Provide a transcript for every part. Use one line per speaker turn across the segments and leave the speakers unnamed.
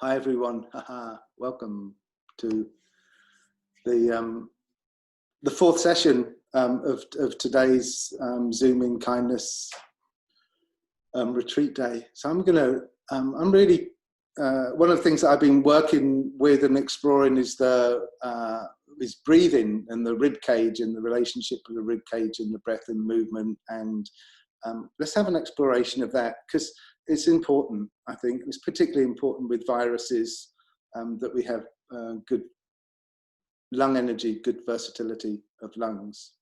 Hi everyone, welcome to the fourth session of today's Zoom in Kindness retreat day. So I'm really one of the things that I've been working with and exploring is is breathing and the rib cage and the relationship of the rib cage and the breath and movement, and let's have an exploration of that because it's important. I think it's particularly important with viruses that we have good lung energy, good versatility of lungs.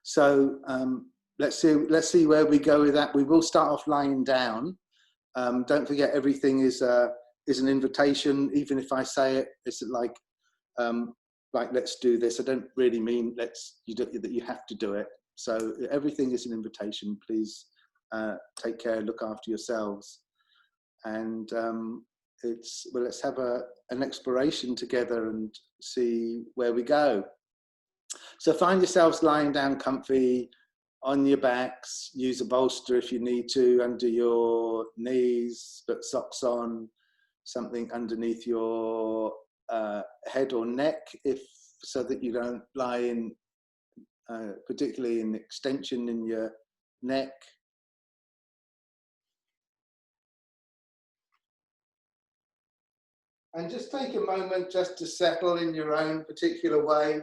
So let's see where we go with that. We will start off lying down. Don't forget, everything is an invitation. Even if I say it, it's like let's do this. I don't really mean that you have to do it. So everything is an invitation. Please take care, look after yourselves, and let's have an exploration together and see where we go. So find yourselves lying down comfy on your backs. Use a bolster if you need to under your knees, put socks on, something underneath your head or neck, so that you don't lie in particularly in extension in your neck. And just take a moment just to settle in your own particular way.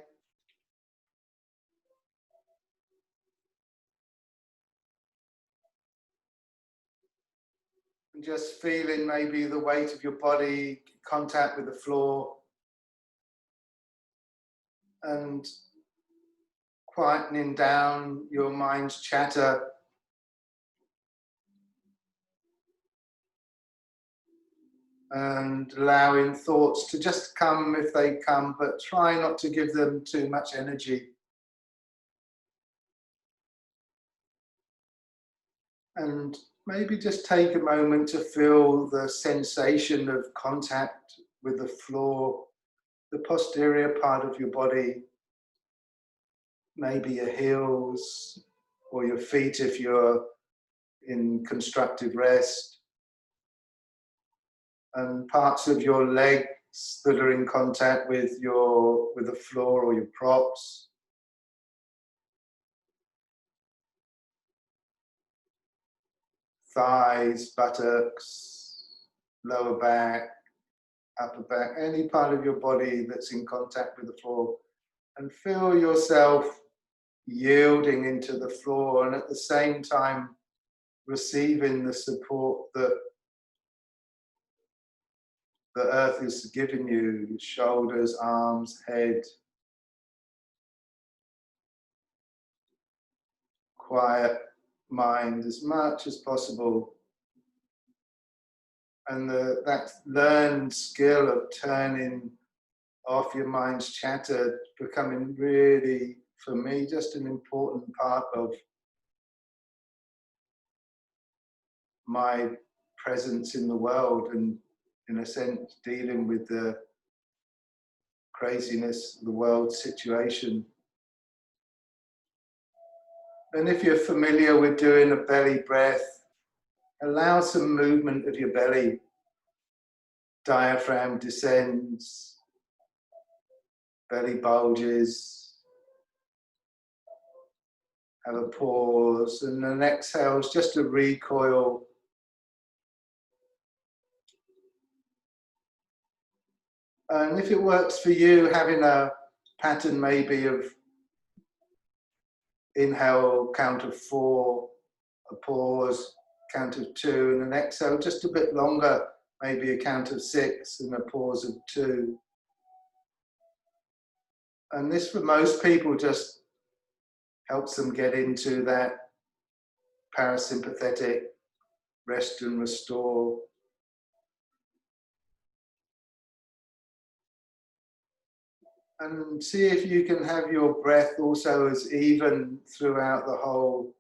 And just feeling maybe the weight of your body, contact with the floor. And quietening down your mind's chatter. And allowing thoughts to just come if they come, but try not to give them too much energy. And maybe just take a moment to feel the sensation of contact with the floor, the posterior part of your body, maybe your heels or your feet if you're in constructive rest, and parts of your legs that are in contact with the floor or your props. Thighs, buttocks, lower back, upper back, any part of your body that's in contact with the floor, and feel yourself yielding into the floor and at the same time receiving the support that the earth is giving you, shoulders, arms, head. Quiet mind as much as possible. And that learned skill of turning off your mind's chatter becoming really, for me, just an important part of my presence in the world, and in a sense dealing with the craziness of the world situation. And if you're familiar with doing a belly breath, allow some movement of your belly. Diaphragm descends, belly bulges. Have a pause, and then exhale is just a recoil. And if it works for you, having a pattern maybe of inhale, count of 4, a pause, count of 2, and an exhale just a bit longer, maybe a count of 6 and a pause of 2. And this, for most people, just helps them get into that parasympathetic rest and restore. And see if you can have your breath also as even throughout the whole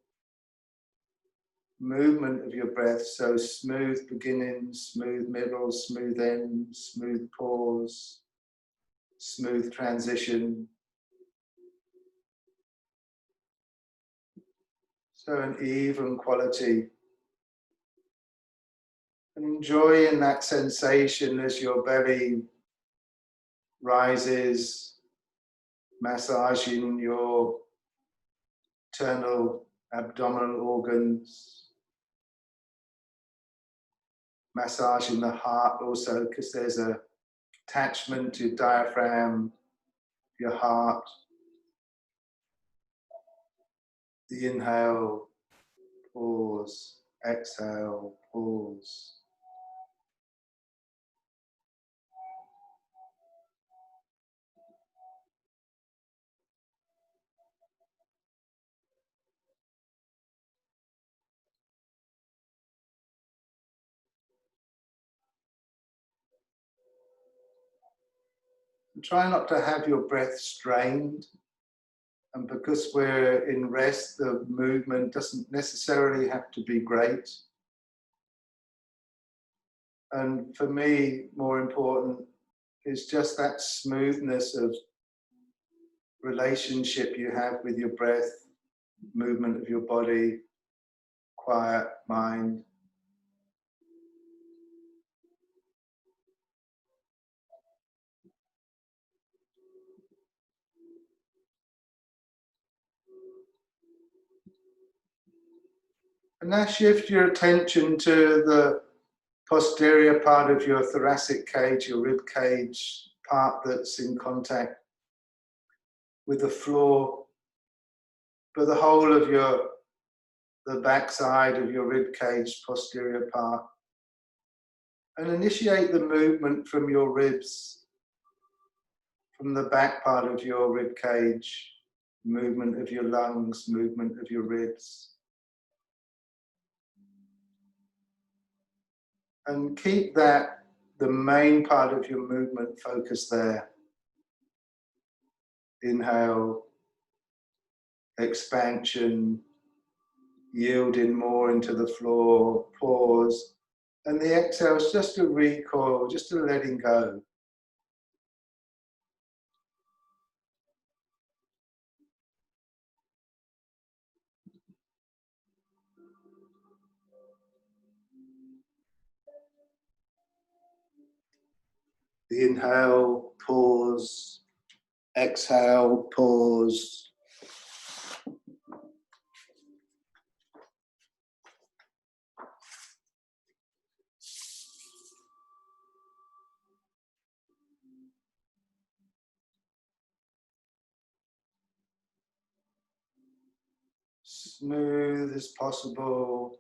movement of your breath. So smooth beginning, smooth middle, smooth end, smooth pause, smooth transition. So an even quality. And enjoying that sensation as your belly rises, massaging your internal abdominal organs, massaging the heart also, because there's a attachment to diaphragm, your heart. The inhale, pause, exhale, pause. And try not to have your breath strained. And because we're in rest, the movement doesn't necessarily have to be great. And for me, more important is just that smoothness of relationship you have with your breath, movement of your body, quiet mind. And now shift your attention to the posterior part of your thoracic cage, your rib cage, part that's in contact with the floor, but the whole of the back side of your rib cage, posterior part. And initiate the movement from your ribs, from the back part of your rib cage, movement of your lungs, movement of your ribs. And keep that, the main part of your movement, focus there. Inhale, expansion, yielding more into the floor, pause. And the exhale is just a recoil, just a letting go. The inhale, pause. Exhale, pause. Smooth as possible,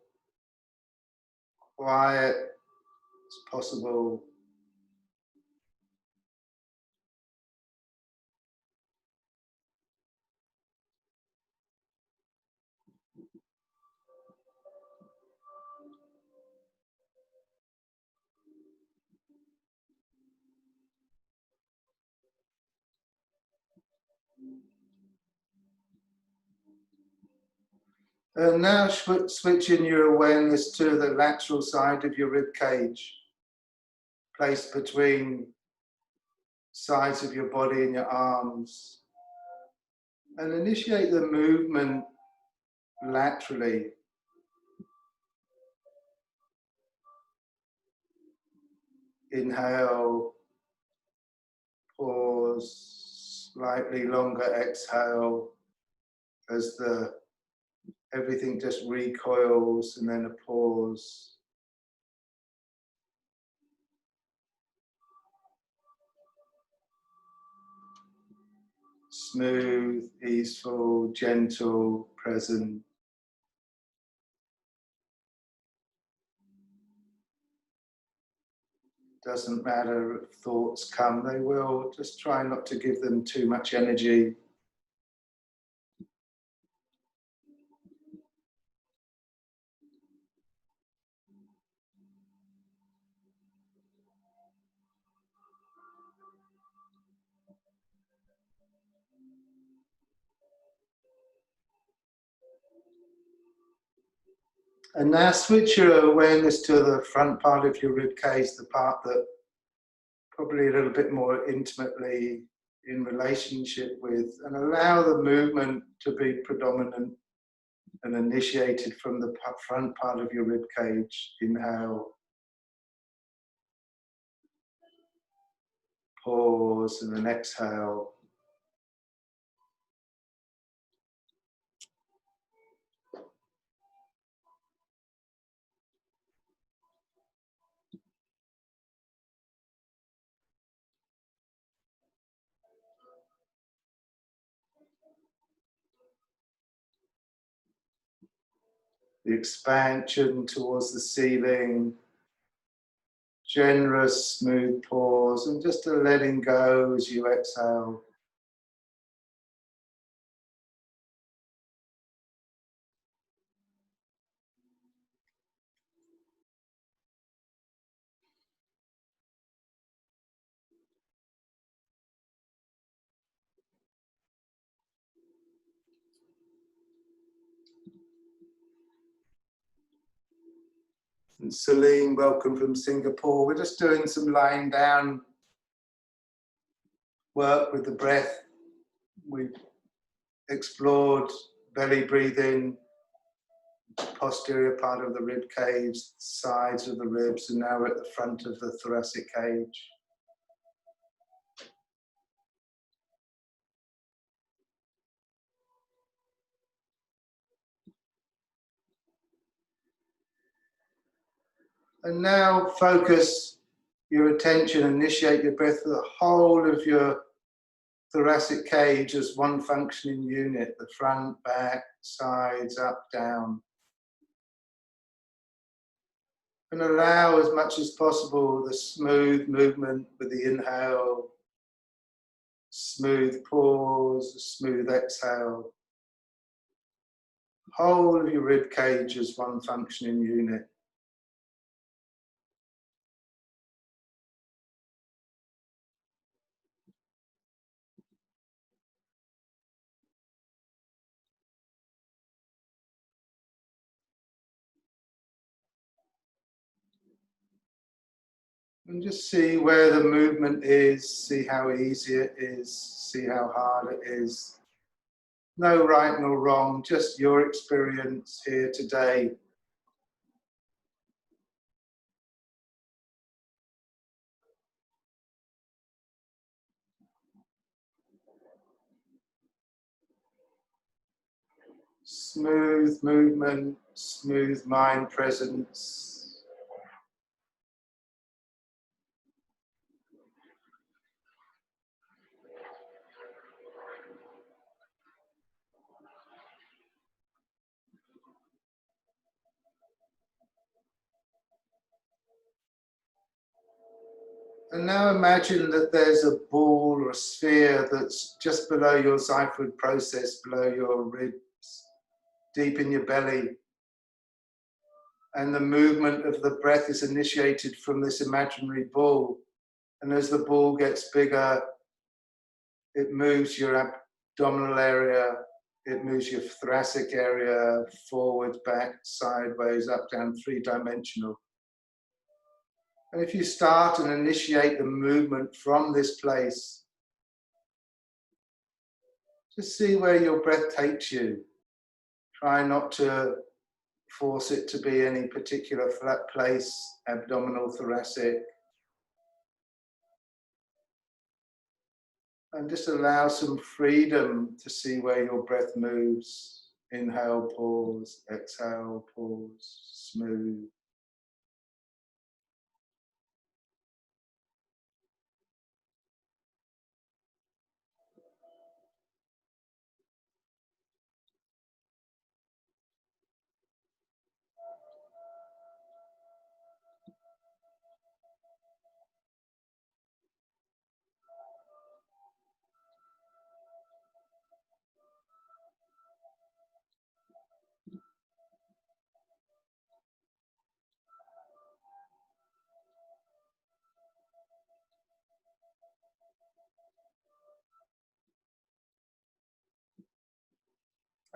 quiet as possible. And now switching your awareness to the lateral side of your rib cage, placed between sides of your body and your arms. And initiate the movement laterally. Inhale, pause, slightly longer exhale as everything just recoils, and then a pause. Smooth, easeful, gentle, present. Doesn't matter if thoughts come, they will. Just try not to give them too much energy. And now switch your awareness to the front part of your rib cage, the part that probably a little bit more intimately in relationship with, and allow the movement to be predominant and initiated from the front part of your rib cage. Inhale, pause, and then exhale. The expansion towards the ceiling, generous, smooth pause, and just a letting go as you exhale. And Celine, welcome from Singapore. We're just doing some lying down work with the breath. We've explored belly breathing, posterior part of the rib cage, sides of the ribs, and now we're at the front of the thoracic cage. And now focus your attention, initiate your breath for the whole of your thoracic cage as one functioning unit, the front, back, sides, up, down. And allow as much as possible the smooth movement with the inhale, smooth pause, smooth exhale. Whole of your rib cage as one functioning unit. And just see where the movement is, see how easy it is, see how hard it is. No right nor wrong, just your experience here today. Smooth movement, smooth mind presence. And now imagine that there's a ball or a sphere that's just below your xiphoid process, below your ribs, deep in your belly. And the movement of the breath is initiated from this imaginary ball. And as the ball gets bigger, it moves your abdominal area, it moves your thoracic area, forward, back, sideways, up, down, three-dimensional. And if you start and initiate the movement from this place, just see where your breath takes you. Try not to force it to be any particular flat place, abdominal, thoracic. And just allow some freedom to see where your breath moves. Inhale, pause, exhale, pause, smooth.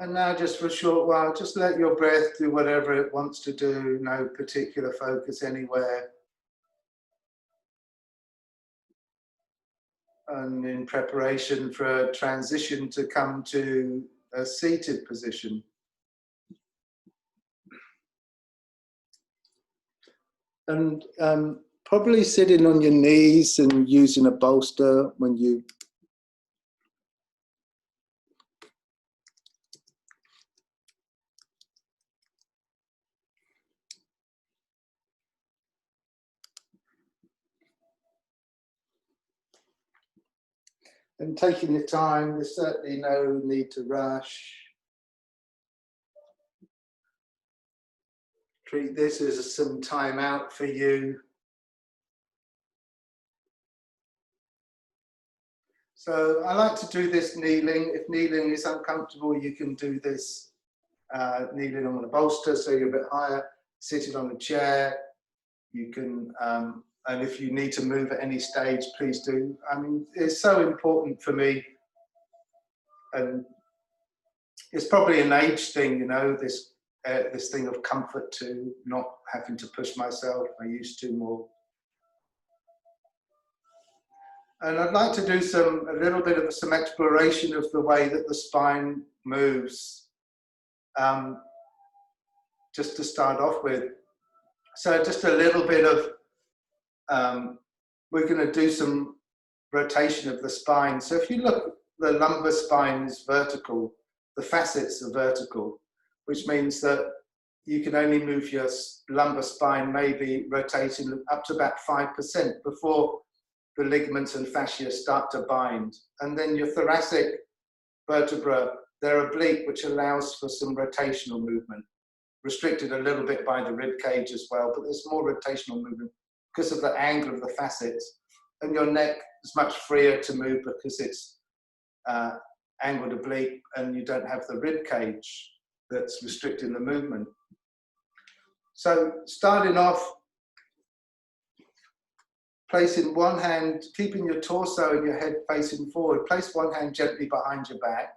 And now just for a short while, just let your breath do whatever it wants to do, no particular focus anywhere. And in preparation for a transition to come to a seated position. And Probably sitting on your knees and using a bolster when you and taking your time. There's certainly no need to rush. Treat this as some time out for you. So I like to do this kneeling. If kneeling is uncomfortable, you can do this kneeling on a bolster, so you're a bit higher, sitting on a chair. You can, and if you need to move at any stage, please do. I mean, it's so important for me, and it's probably an age thing, you know, this thing of comfort to not having to push myself. I used to more. And I'd like to do a little bit of some exploration of the way that the spine moves, just to start off with. So just a little bit of, we're going to do some rotation of the spine. So if you look, the lumbar spine is vertical, the facets are vertical, which means that you can only move your lumbar spine maybe rotating up to about 5% before the ligaments and fascia start to bind. And then your thoracic vertebra, they're oblique, which allows for some rotational movement, restricted a little bit by the rib cage as well, but there's more rotational movement because of the angle of the facets. And your neck is much freer to move because it's angled oblique and you don't have the rib cage that's restricting the movement. So starting off, placing one hand, keeping your torso and your head facing forward, place one hand gently behind your back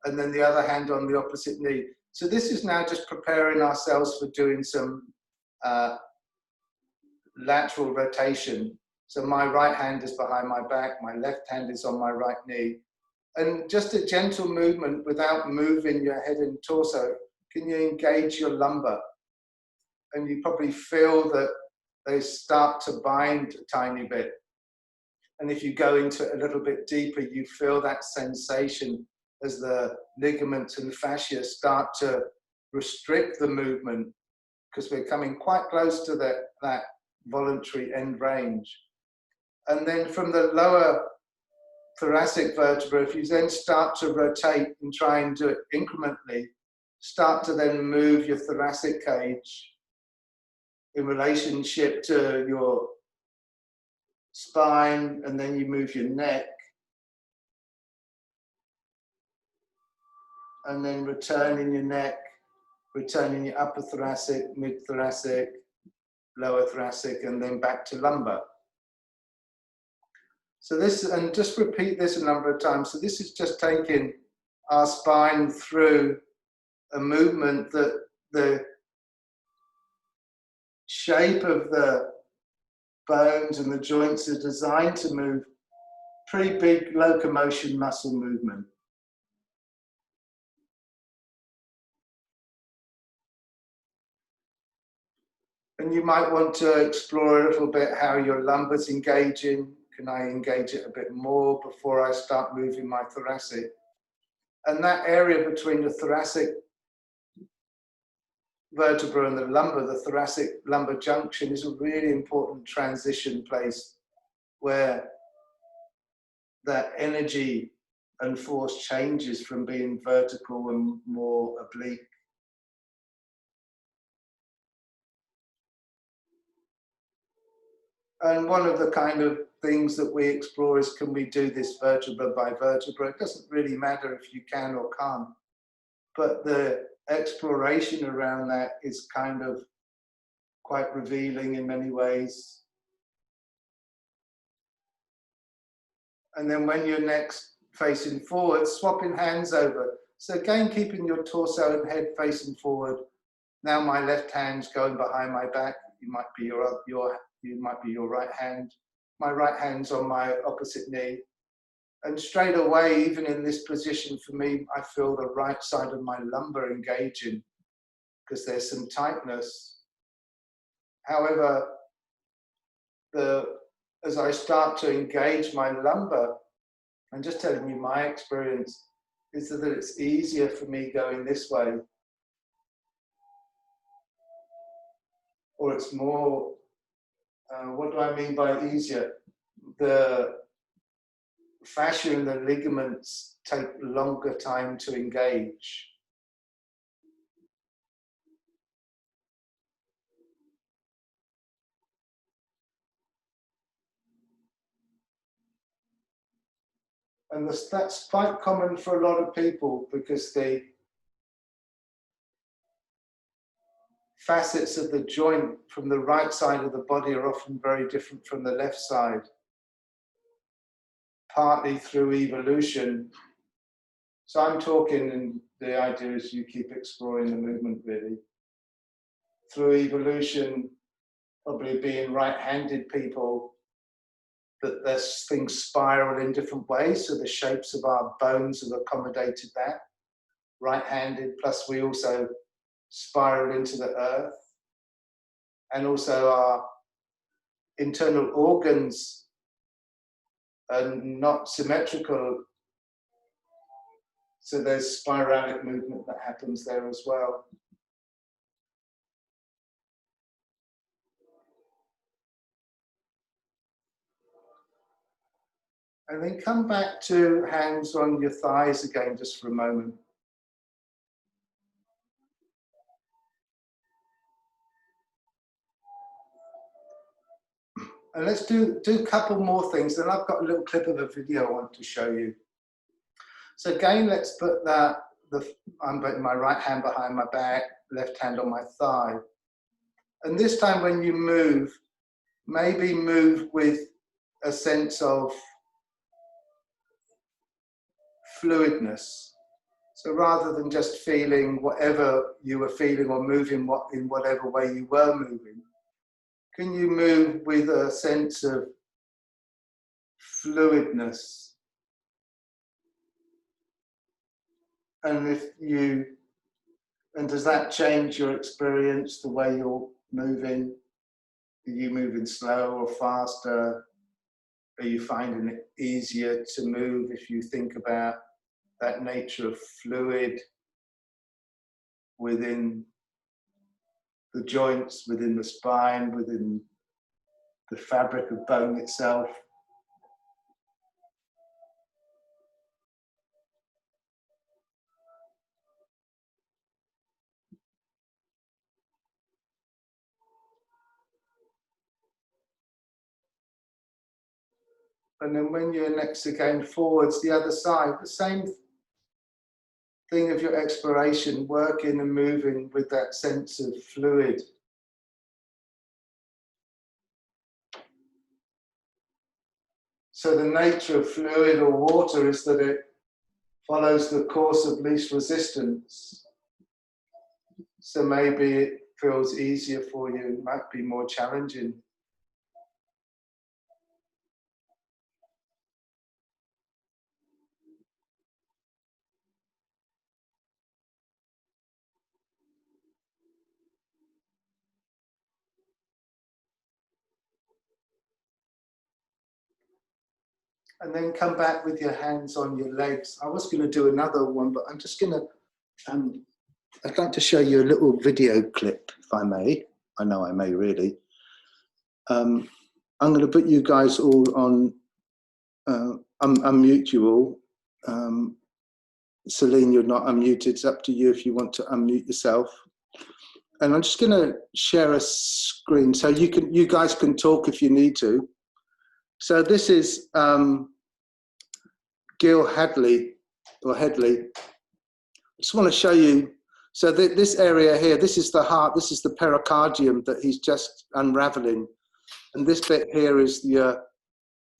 and then the other hand on the opposite knee. So this is now just preparing ourselves for doing some lateral rotation. So my right hand is behind my back, my left hand is on my right knee. And just a gentle movement without moving your head and torso, can you engage your lumbar? And you probably feel that they start to bind a tiny bit. And if you go into it a little bit deeper, you feel that sensation as the ligaments and fascia start to restrict the movement because we're coming quite close to that voluntary end range. And then from the lower thoracic vertebra, if you then start to rotate and try and do it incrementally, start to then move your thoracic cage in relationship to your spine, and then you move your neck, and then returning your neck, returning your upper thoracic, mid-thoracic, lower thoracic, and then back to lumbar. So this, and just repeat this a number of times. So this is just taking our spine through a movement that the shape of the bones and the joints are designed to move pretty big locomotion muscle movement. And you might want to explore a little bit how your lumbar's engaging. Can I engage it a bit more before I start moving my thoracic? And that area between the thoracic vertebra and the lumbar, the thoracic lumbar junction, is a really important transition place where that energy and force changes from being vertical and more oblique. And one of the kind of things that we explore is, can we do this vertebra by vertebra? It doesn't really matter if you can or can't, but the exploration around that is kind of quite revealing in many ways. And then when you're next facing forward, swapping hands over. So again, keeping your torso and head facing forward. Now my left hand's going behind my back. You might be your right hand. My right hand's on my opposite knee. And straight away, even in this position, for me, I feel the right side of my lumbar engaging because there's some tightness. However, as I start to engage my lumbar, I'm just telling you my experience, is that it's easier for me going this way. Or it's more, what do I mean by easier? The fascia and the ligaments take longer time to engage. And that's quite common for a lot of people because the facets of the joint from the right side of the body are often very different from the left side, partly through evolution. So I'm talking, and the idea is you keep exploring the movement really. Through evolution, probably being right-handed people, that there's things spiral in different ways, so the shapes of our bones have accommodated that. Right-handed, plus we also spiral into the earth. And also our internal organs are not symmetrical, so there's spiralic movement that happens there as well. And then come back to hands on your thighs again, just for a moment. And let's do a couple more things. Then I've got a little clip of a video I want to show you. So again, let's put I'm putting my right hand behind my back, left hand on my thigh. And this time when you move, maybe move with a sense of fluidness. So rather than just feeling whatever you were feeling or moving in whatever way you were moving, can you move with a sense of fluidness? And does that change your experience, the way you're moving? Are you moving slow or faster? Are you finding it easier to move if you think about that nature of fluid within the joints, within the spine, within the fabric of bone itself? And then when you're next again forwards, the other side, the same thing of your exploration, working and moving with that sense of fluid. So the nature of fluid or water is that it follows the course of least resistance. So maybe it feels easier for you, it might be more challenging. And then come back with your hands on your legs. I was going to do another one, but I'm just going to, I'd like to show you a little video clip, if I may. I know I may really. I'm going to put you guys all on, unmute you all. Celine, you're not unmuted. It's up to you if you want to unmute yourself. And I'm just going to share a screen so you guys can talk if you need to. So this is Gil Hadley, or Headley. I just want to show you, so this area here, this is the heart, this is the pericardium that he's just unraveling. And this bit here is your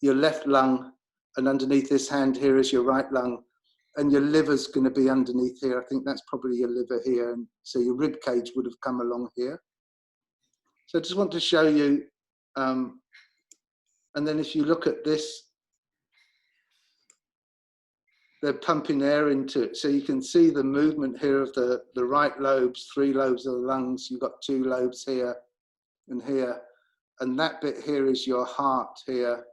left lung, and underneath this hand here is your right lung. And your liver's going to be underneath here. I think that's probably your liver here. And so your rib cage would have come along here. So I just want to show you, and then if you look at this, they're pumping air into it. So you can see the movement here of the right lobes, 3 lobes of the lungs. You've got 2 lobes here and here. and that bit here is your heart here.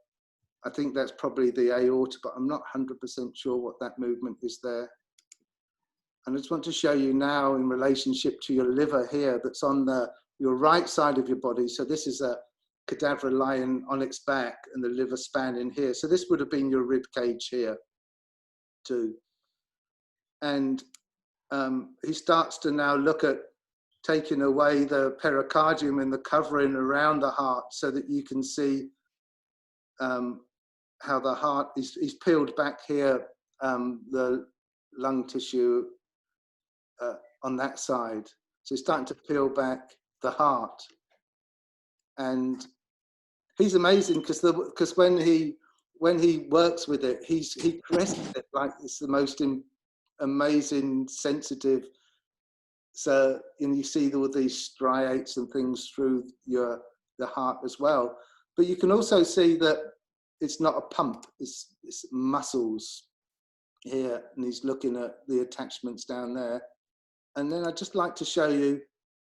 I think that's probably the aorta, but I'm not 100% sure what that movement is there. And I just want to show you now in relationship to your liver here, that's on your right side of your body. So this is a cadaver lying on its back and the liver spanning here. So this would have been your rib cage here too. And he starts to now look at taking away the pericardium and the covering around the heart so that you can see how the heart is peeled back here, the lung tissue on that side. So he's starting to peel back the heart. And he's amazing because when he works with it, he caresses it like it's the most amazing, sensitive. So, and you see all these striates and things through the heart as well. But you can also see that it's not a pump, it's muscles here, and he's looking at the attachments down there. And then I'd just like to show you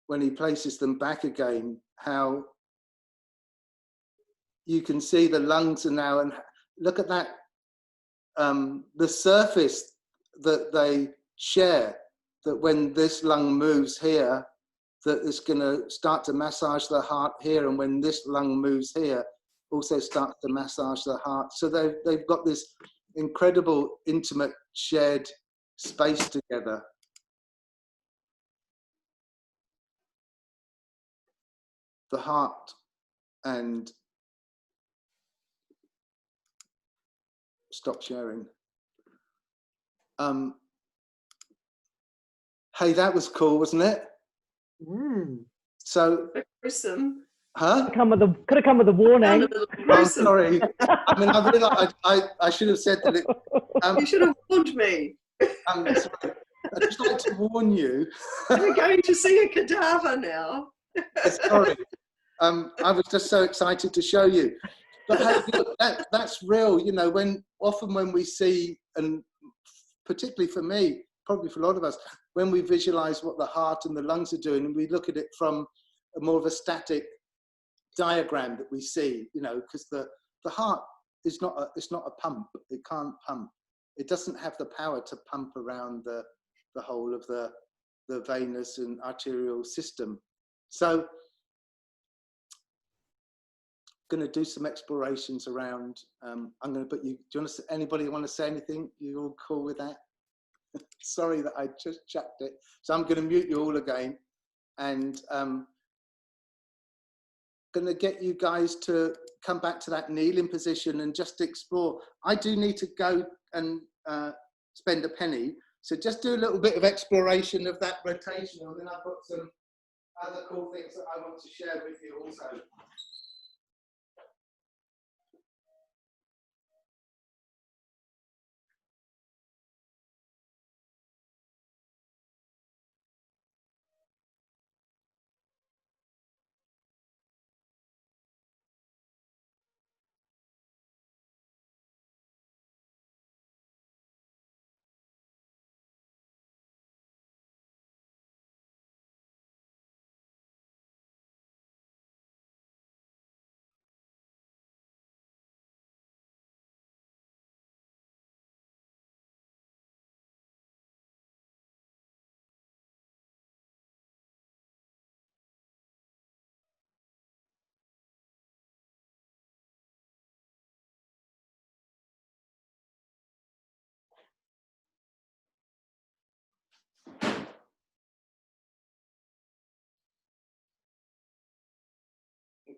when he places them back again, how you can see the lungs are now, and look at that, the surface that they share, that when this lung moves here, that it's going to start to massage the heart here, and when this lung moves here, also starts to massage the heart. So they've got this incredible, intimate, shared space together. The heart and stop sharing. Hey, that was cool, wasn't it?
Mm.
So,
gruesome.
huh?
Could have come with a warning.
Oh, sorry. I mean, I realised I should have said that it.
You should have warned me.
Sorry. I'd just like to warn you.
We're going to see a cadaver now.
Sorry. I was just so excited to show you. But hey, look, that's real. You know, often when we see, and particularly for me, probably for a lot of us, when we visualize what the heart and the lungs are doing, and we look at it from a more of a static diagram that we see, you know, because the heart is it's not a pump. It can't pump. It doesn't have the power to pump around the whole of the venous and arterial system. So going to do some explorations around. I'm going to put you. Do you want to? Anybody want to say anything? You all cool with that? Sorry that I just chucked it. So I'm going to mute you all again, and going to get you guys to come back to that kneeling position and just explore. I do need to go and spend a penny, so just do a little bit of exploration of that rotation, and then I've got some other cool things that I want to share with you also.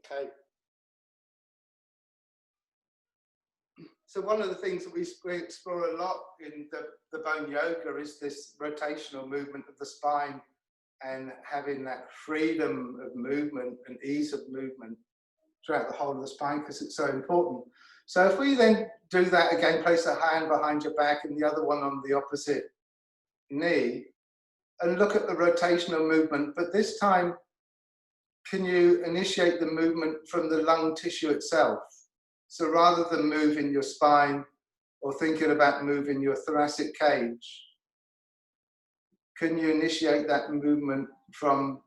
Okay. So one of the things that we explore a lot in the bone yoga is this rotational movement of the spine, and having that freedom of movement and ease of movement throughout the whole of the spine, because it's so important. So if we then do that again, place a hand behind your back and the other one on the opposite knee, and look at the rotational movement, but this time, can you initiate the movement from the lung tissue itself? So rather than moving your spine or thinking about moving your thoracic cage, can you initiate that movement from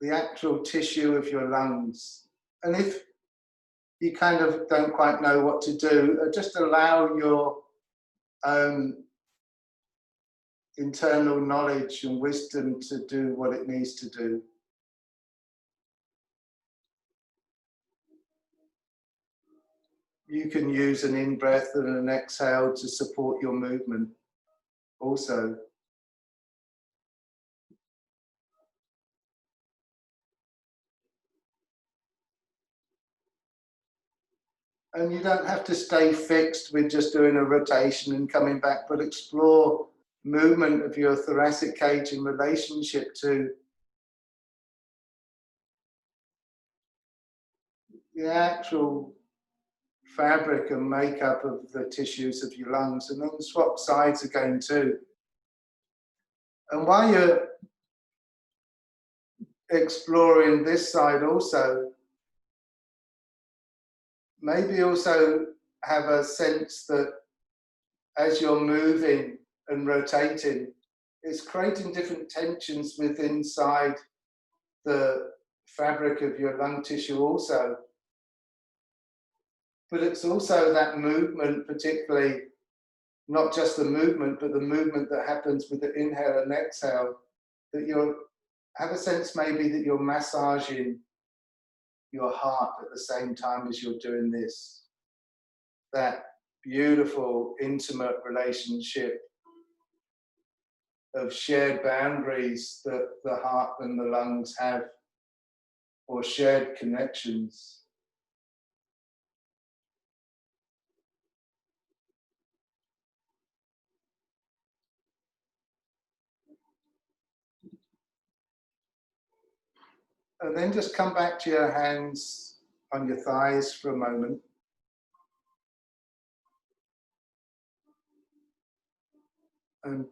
the actual tissue of your lungs. And if you kind of don't quite know what to do, just allow your own internal knowledge and wisdom to do what it needs to do. You can use an in-breath and an exhale to support your movement also. And you don't have to stay fixed with just doing a rotation and coming back, but explore movement of your thoracic cage in relationship to the actual fabric and makeup of the tissues of your lungs, and then swap sides again too. And while you're exploring this side also, maybe also have a sense that as you're moving and rotating, it's creating different tensions within inside the fabric of your lung tissue also. But it's also that movement, particularly not just the movement, but the movement that happens with the inhale and exhale, that you'll have a sense maybe that you're massaging your heart at the same time as you're doing this. That beautiful, intimate relationship of shared boundaries that the heart and the lungs have, or shared connections. And then just come back to your hands on your thighs for a moment. And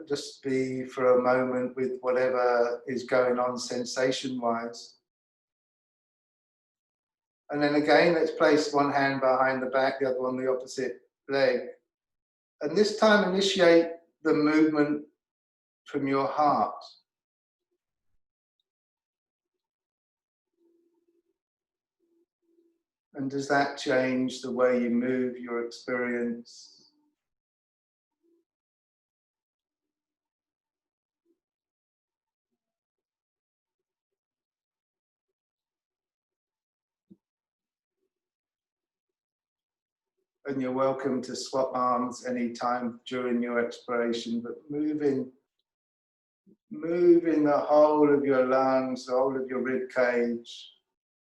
just be for a moment with whatever is going on sensation-wise. And then again, let's place one hand behind the back, the other on the opposite leg. And this time initiate the movement from your heart. And does that change the way you move your experience? And you're welcome to swap arms anytime during your exploration, but moving the whole of your lungs, the whole of your rib cage,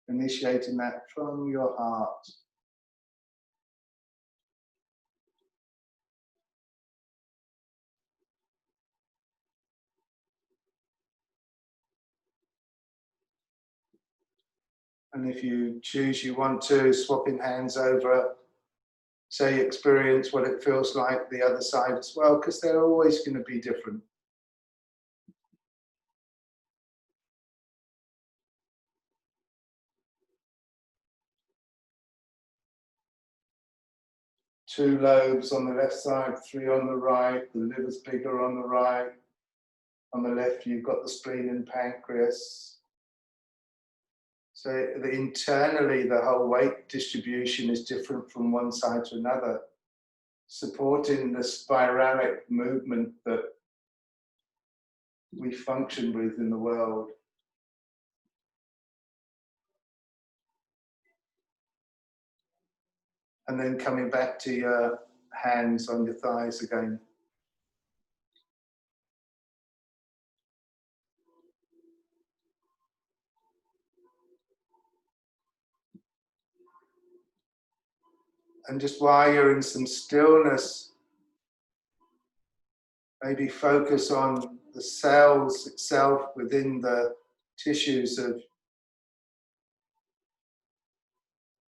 initiating that from your heart. And if you choose, you want to, swapping hands over, so you experience what it feels like the other side as well, because they're always going to be different. Two lobes on the left side, three on the right, the liver's bigger on the right. On the left, you've got the spleen and pancreas. So internally, the whole weight distribution is different from one side to another, supporting the spiralic movement that we function with in the world. And then coming back to your hands on your thighs again. And just while you're in some stillness, maybe focus on the cells itself within the tissues of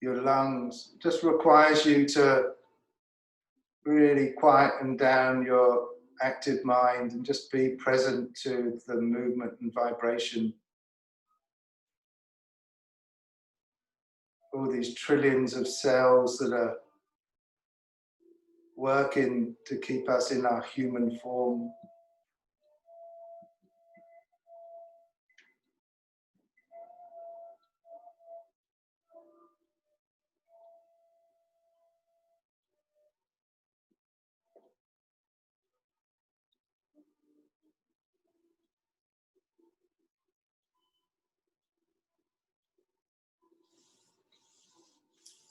your lungs. It just requires you to really quieten down your active mind and just be present to the movement and vibration. All these trillions of cells that are working to keep us in our human form.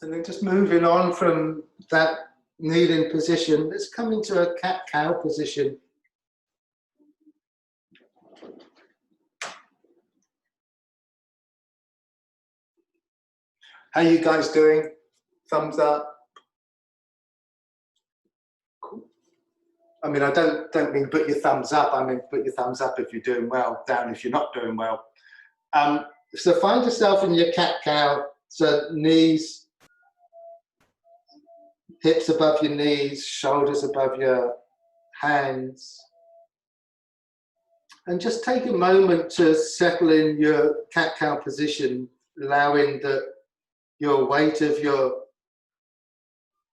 And then just moving on from that kneeling position, let's come into a cat-cow position. How you guys doing? Thumbs up. Cool. I mean, I don't mean put your thumbs up. I mean put your thumbs up if you're doing well, down if you're not doing well. So find yourself in your cat-cow. So knees, hips above your knees, shoulders above your hands. And just take a moment to settle in your cat-cow position, allowing your weight of your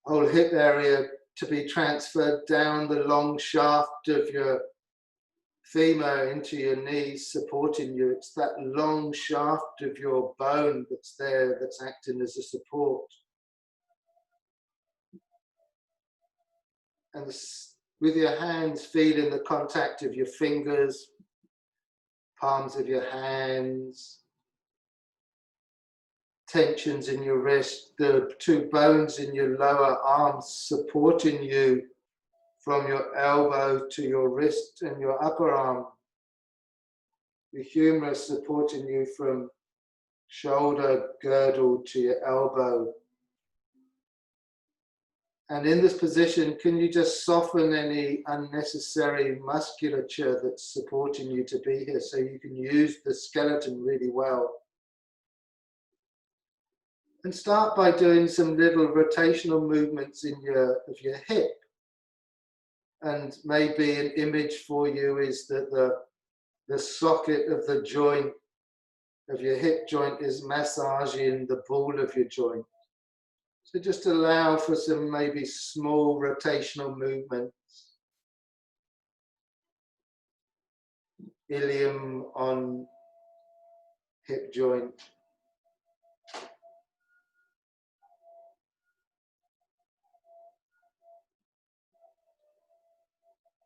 whole hip area to be transferred down the long shaft of your femur into your knees, supporting you. It's that long shaft of your bone that's there, that's acting as a support. And with your hands, feeling the contact of your fingers, palms of your hands, tensions in your wrist, the two bones in your lower arms supporting you from your elbow to your wrist and your upper arm. The humerus supporting you from shoulder girdle to your elbow. And in this position, can you just soften any unnecessary musculature that's supporting you to be here, so you can use the skeleton really well. And start by doing some little rotational movements of your hip. And maybe an image for you is that the socket of the joint, of your hip joint, is massaging the ball of your joint. So just allow for some maybe small rotational movements. Ilium on hip joint.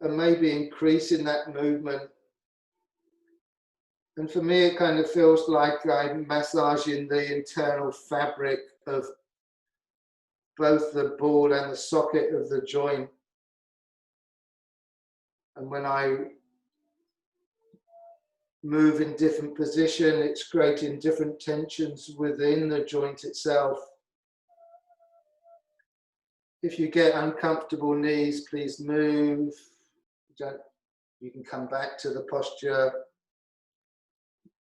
And maybe increasing that movement. And for me, it kind of feels like I'm massaging the internal fabric of both the ball and the socket of the joint. And when I move in different position, it's creating different tensions within the joint itself. If you get uncomfortable knees, please move. You can come back to the posture.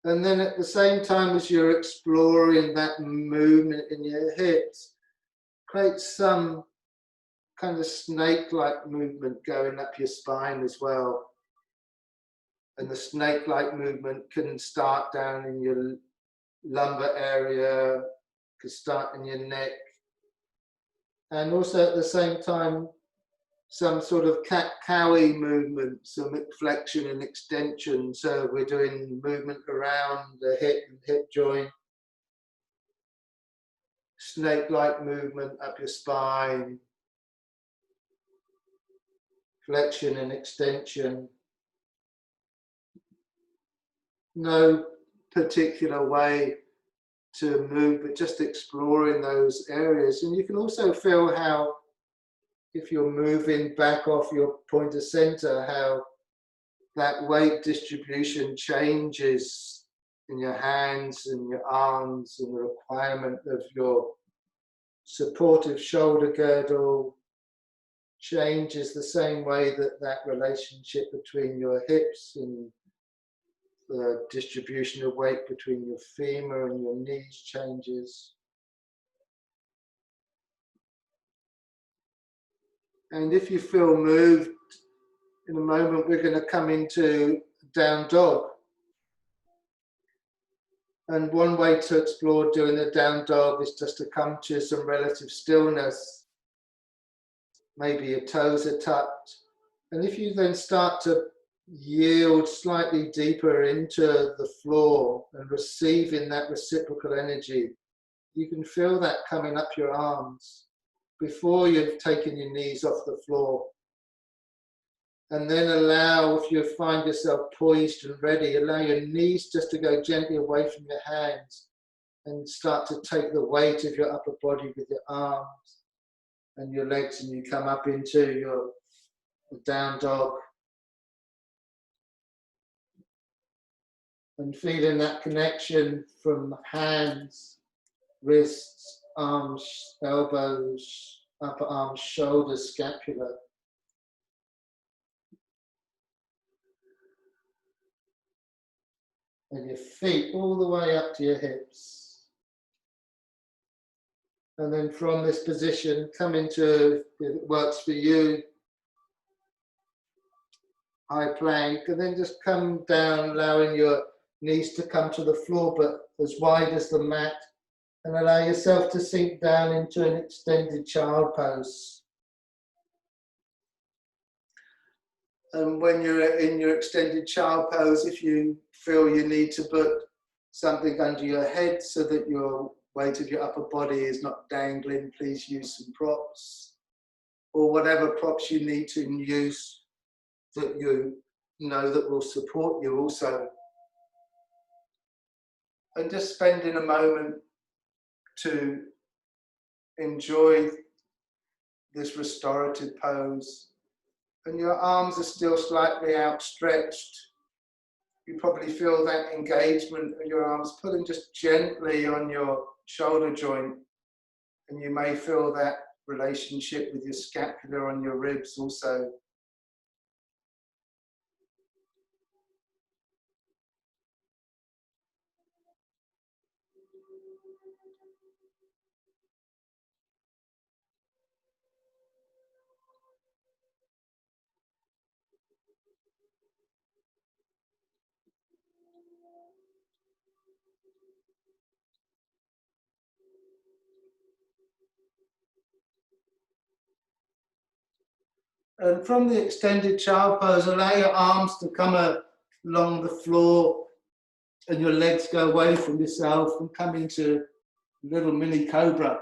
And then at the same time as you're exploring that movement in your hips, create some kind of snake-like movement going up your spine as well. And the snake-like movement can start down in your lumbar area, can start in your neck. And also at the same time, some sort of cat-cowy movement, some flexion and extension. So we're doing movement around the hip and hip joint. Snake-like movement up your spine. Flexion and extension. No particular way to move, but just exploring those areas. And you can also feel how, if you're moving back off your point of center, how that weight distribution changes in your hands and your arms, and the requirement of your supportive shoulder girdle changes the same way that that relationship between your hips and the distribution of weight between your femur and your knees changes. And if you feel moved, in a moment we're going to come into down dog. And one way to explore doing the down dog is just to come to some relative stillness. Maybe your toes are tucked. And if you then start to yield slightly deeper into the floor and receiving that reciprocal energy, you can feel that coming up your arms before you've taken your knees off the floor. And then allow, if you find yourself poised and ready, allow your knees just to go gently away from your hands. and start to take the weight of your upper body with your arms and your legs, and you come up into your down dog. And feeling that connection from hands, wrists, arms, elbows, upper arms, shoulders, scapula. And your feet all the way up to your hips. And then from this position, come into, if it works for you, high plank, and then just come down, allowing your knees to come to the floor, but as wide as the mat, and allow yourself to sink down into an extended child pose. And when you're in your extended child pose, if you feel you need to put something under your head so that your weight of your upper body is not dangling, please use some props, or whatever props you need to use that you know that will support you also. And just spending a moment to enjoy this restorative pose. And your arms are still slightly outstretched. You probably feel that engagement of your arms pulling just gently on your shoulder joint. And you may feel that relationship with your scapula on your ribs also. And from the extended child pose, allow your arms to come along the floor and your legs go away from yourself and come into little mini cobra.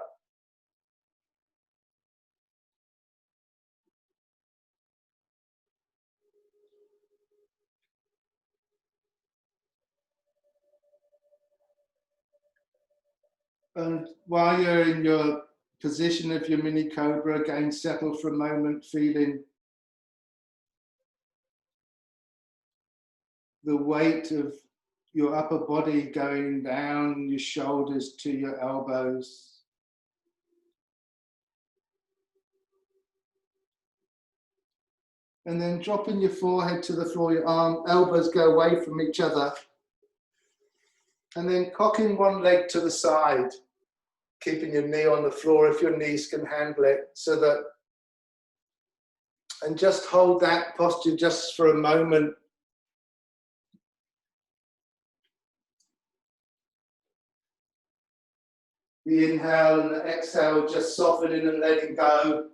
And while you're in your position of your mini cobra, again, settle for a moment, feeling the weight of your upper body going down your shoulders to your elbows. And then dropping your forehead to the floor, your elbows go away from each other. And then cocking one leg to the side, keeping your knee on the floor if your knees can handle it, so that, and just hold that posture just for a moment. The inhale and the exhale, just softening and letting go.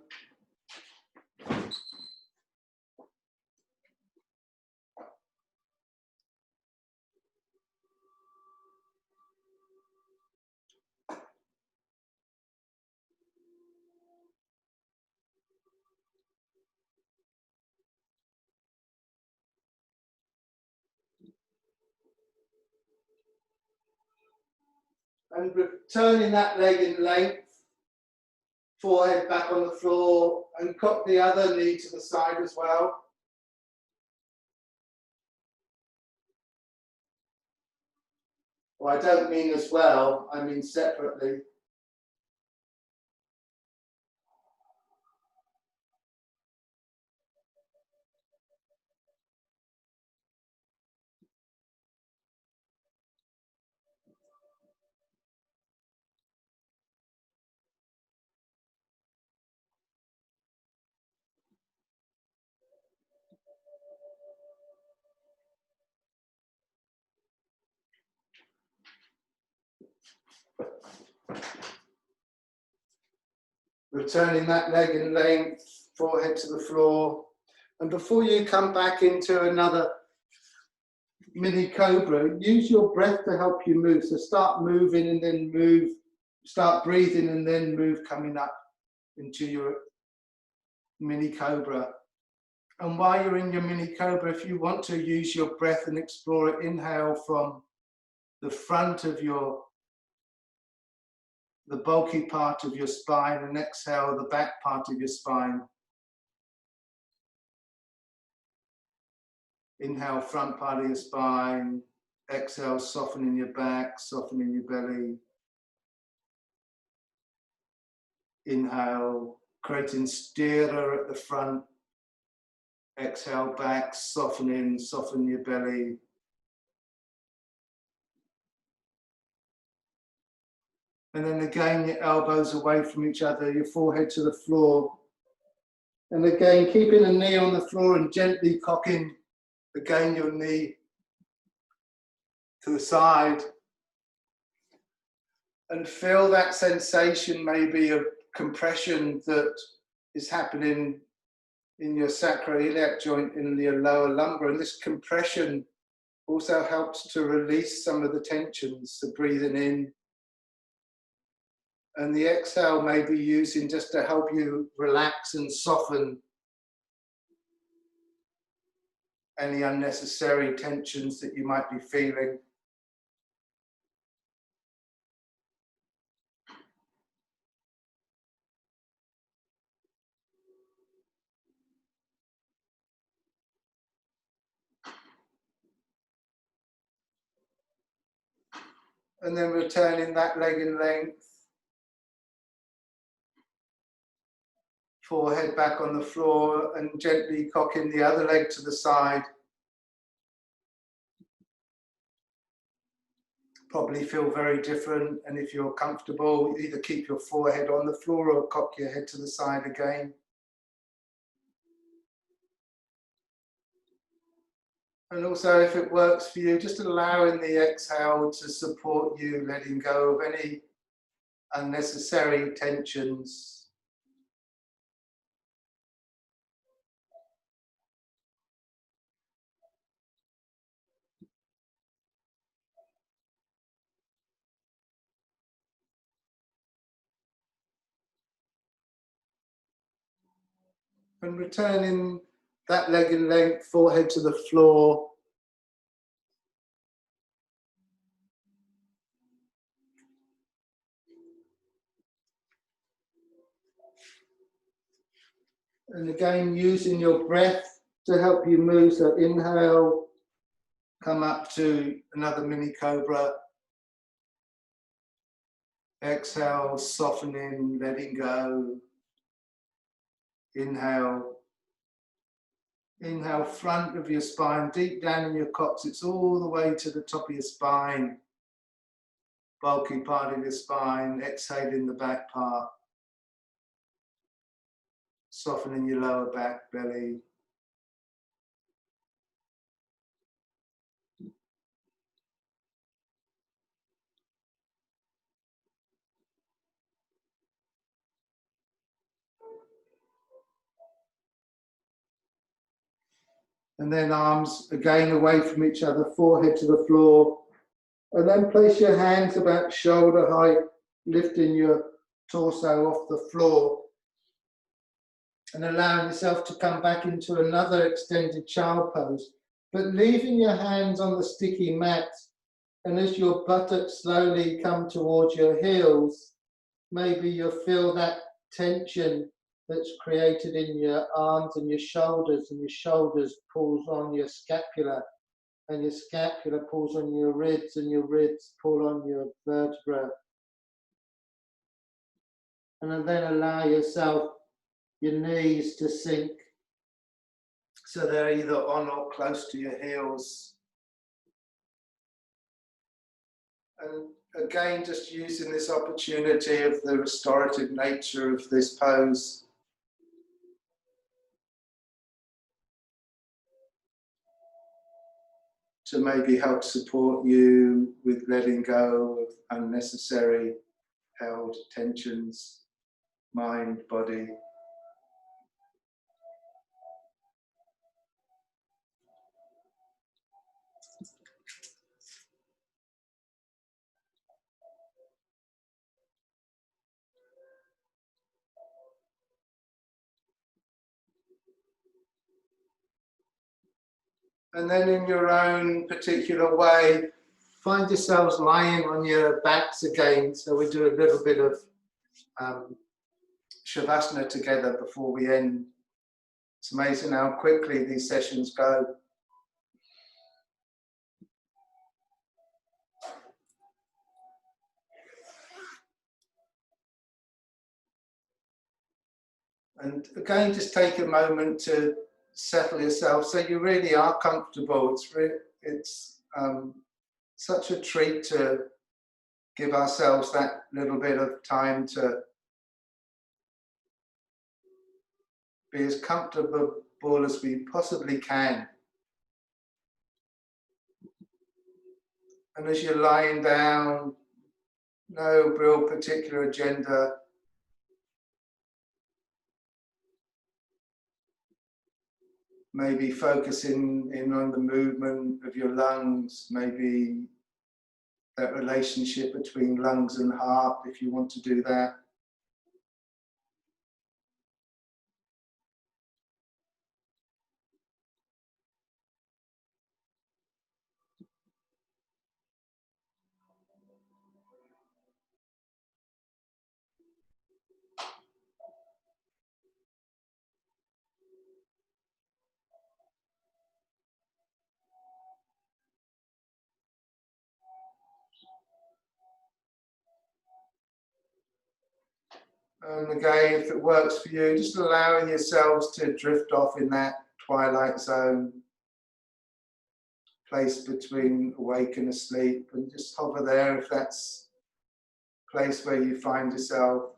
And returning that leg in length, forehead back on the floor, and cock the other knee to the side as well. Well, I don't mean as well, I mean separately. Returning that leg in length, forehead to the floor. And before you come back into another mini cobra, use your breath to help you move. So start moving and then move, start breathing and then move, coming up into your mini cobra. And while you're in your mini cobra, if you want to use your breath and explore it, inhale from the front of your the bulky part of your spine, and exhale the back part of your spine. Inhale, front part of your spine. Exhale, softening your back, softening your belly. Inhale, creating stirrer at the front. Exhale, back, soften your belly. And then again, your elbows away from each other, your forehead to the floor. And again, keeping a knee on the floor and gently cocking, again, your knee to the side. And feel that sensation maybe of compression that is happening in your sacroiliac joint in your lower lumbar. And this compression also helps to release some of the tensions, so breathing in. And the exhale may be using just to help you relax and soften any unnecessary tensions that you might be feeling. And then returning that leg in length. Forehead back on the floor and gently cocking the other leg to the side. Probably feel very different, and if you're comfortable, either keep your forehead on the floor or cock your head to the side again. And also, if it works for you, just allowing the exhale to support you, letting go of any unnecessary tensions. And returning that leg in length, forehead to the floor. And again, using your breath to help you move. So inhale, come up to another mini cobra. Exhale, softening, letting go. Inhale. Inhale, front of your spine, deep down in your coccyx, all the way to the top of your spine. Bulky part of your spine. Exhaling the back part. Softening your lower back, belly. And then arms again away from each other, forehead to the floor. And then place your hands about shoulder height, lifting your torso off the floor. And allowing yourself to come back into another extended child pose, but leaving your hands on the sticky mat. And as your buttocks slowly come towards your heels, maybe you'll feel that tension that's created in your arms and your shoulders pulls on your scapula, and your scapula pulls on your ribs, and your ribs pull on your vertebra. And then allow yourself, your knees to sink, so they're either on or close to your heels. And again, just using this opportunity of the restorative nature of this pose. To maybe help support you with letting go of unnecessary held tensions, mind, body. And then in your own particular way, find yourselves lying on your backs again, so we do a little bit of Shavasana together before we end. It's amazing how quickly these sessions go. And again, just take a moment to settle yourself so you really are comfortable. It's such a treat to give ourselves that little bit of time to be as comfortable as we possibly can. And as you're lying down, no real particular agenda. Maybe focusing in on the movement of your lungs, maybe that relationship between lungs and heart, if you want to do that. And again, if it works for you, just allowing yourselves to drift off in that twilight zone, place between awake and asleep, and just hover there if that's a place where you find yourself.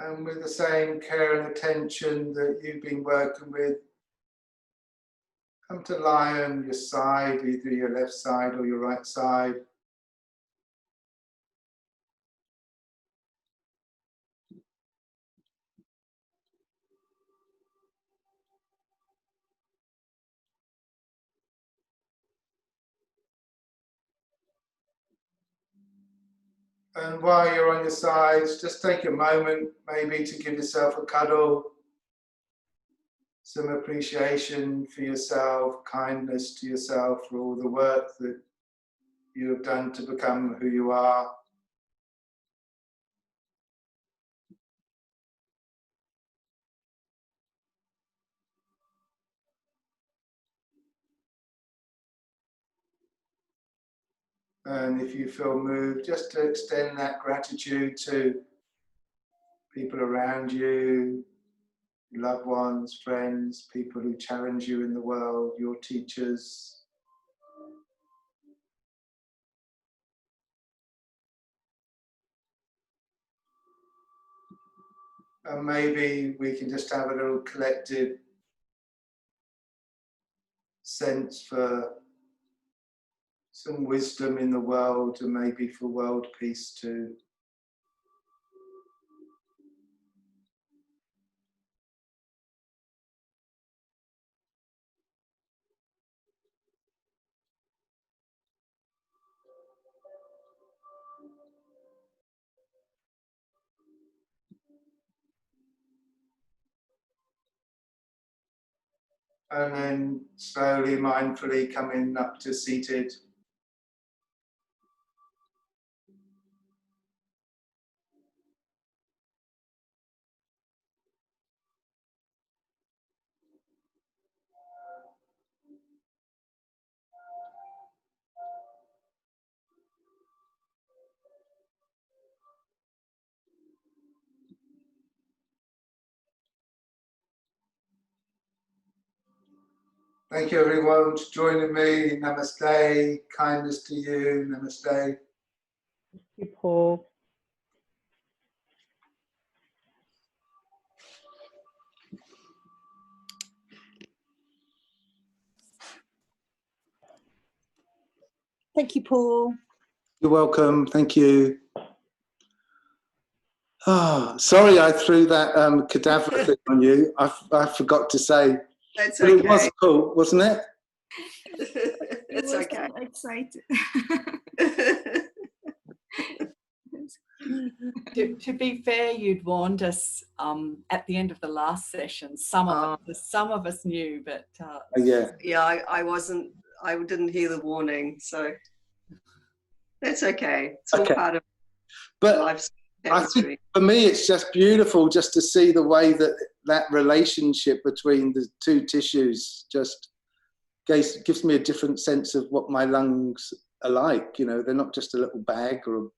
And with the same care and attention that you've been working with, come to lie on your side, either your left side or your right side. And while you're on your sides, just take a moment maybe to give yourself a cuddle, some appreciation for yourself, kindness to yourself for all the work that you have done to become who you are. And if you feel moved, just to extend that gratitude to people around you, loved ones, friends, people who challenge you in the world, your teachers. And maybe we can just have a little collective sense for some wisdom in the world and maybe for world peace too. And then slowly, mindfully coming up to seated. Thank you everyone for joining me. Namaste, kindness to you, namaste.
Thank you, Paul.
Thank you, Paul.
You're welcome. Thank you. Oh, sorry I threw that cadaver thing on you. I forgot to say.
That's
But it was
okay.
cool, wasn't it?
It's okay.
Excited.
To be fair, you'd warned us at the end of the last session. Some of us knew, but
Yeah.
Yeah, I didn't hear the warning, so that's okay. It's all
Okay.
part of
But
life's
I think
tapestry.
for me, it's just beautiful just to see the way that relationship between the two tissues just gives me a different sense of what my lungs are like. You know, they're not just a little bag or a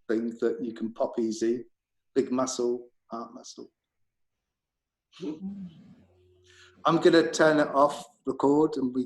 thing that you can pop easy. Big muscle, heart muscle. I'm going to turn it off, record, and we